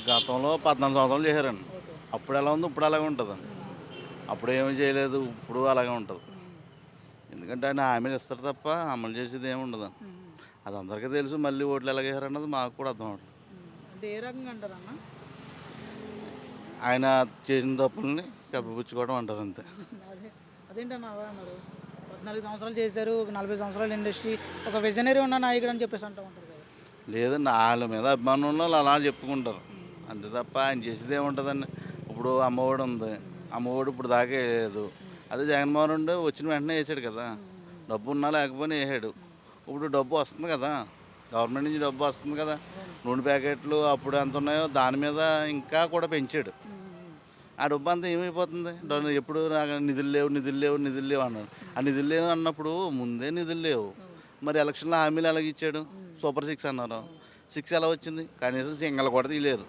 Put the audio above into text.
గతంలో 14 సంవత్సరాలు చేశారండి. ఓకే. అప్పుడు ఎలా ఉంది, ఇప్పుడు అలాగే ఉంటుందండి. అప్పుడు ఏమీ చేయలేదు, ఇప్పుడు అలాగే ఉంటుంది. ఎందుకంటే ఆయన హామీలు ఇస్తారు తప్ప అమలు చేసేది ఏమి ఉండదు. అది అందరికీ తెలుసు. మళ్ళీ ఓట్లు ఎలాగేశారన్నది మాకు కూడా అర్థం అవట్లేదు. అంటే ఏ రకంగా అంటారన్న? ఆయన చేసిన తప్పుల్ని కప్పిపుచ్చుకోవడం అంటారు అంతే. అదే అదేంటన్న అలా అన్నారు? 14 సంవత్సరాలు చేశారు, ఒక 40 సంవత్సరాల ఇండస్ట్రీ, ఒక విజనరీ ఉన్న నాయకుడు అని చెప్పేసి అంటూ ఉంటారు కదా. లేదండి, వాళ్ళ మీద అభిమానం ఉన్న వాళ్ళు అలా చెప్పుకుంటారు అంతే తప్ప ఆయన చేసేది ఏముంటుందండి. ఇప్పుడు అమ్మఒడి ఉంది, అమ్మఒడి ఇప్పుడు దాకా వేయలేదు. అదే జగన్మోహన్ రెడ్డి వచ్చిన వెంటనే వేసాడు కదా. డబ్బు ఉన్నా లేకపోయినా వేసాడు. ఇప్పుడు డబ్బు వస్తుంది కదా, గవర్నమెంట్ నుంచి డబ్బు వస్తుంది కదా. నూనె ప్యాకెట్లు అప్పుడు ఎంత ఉన్నాయో దాని మీద ఇంకా కూడా పెంచాడు. ఆ డబ్బు అంతా ఏమైపోతుంది? ఎప్పుడు నాకు నిధులు లేవు, నిధులు లేవు, నిధులు లేవు అన్నాడు. ఆ నిధులు లేవు అన్నప్పుడు ముందే నిధులు లేవు. మరి ఎలక్షన్లో హామీలు ఎలాగ ఇచ్చాడు? సూపర్ 6 అన్నారు. 6 ఎలా వచ్చింది? కనీసం సింగల్ కూడా తీయలేరు.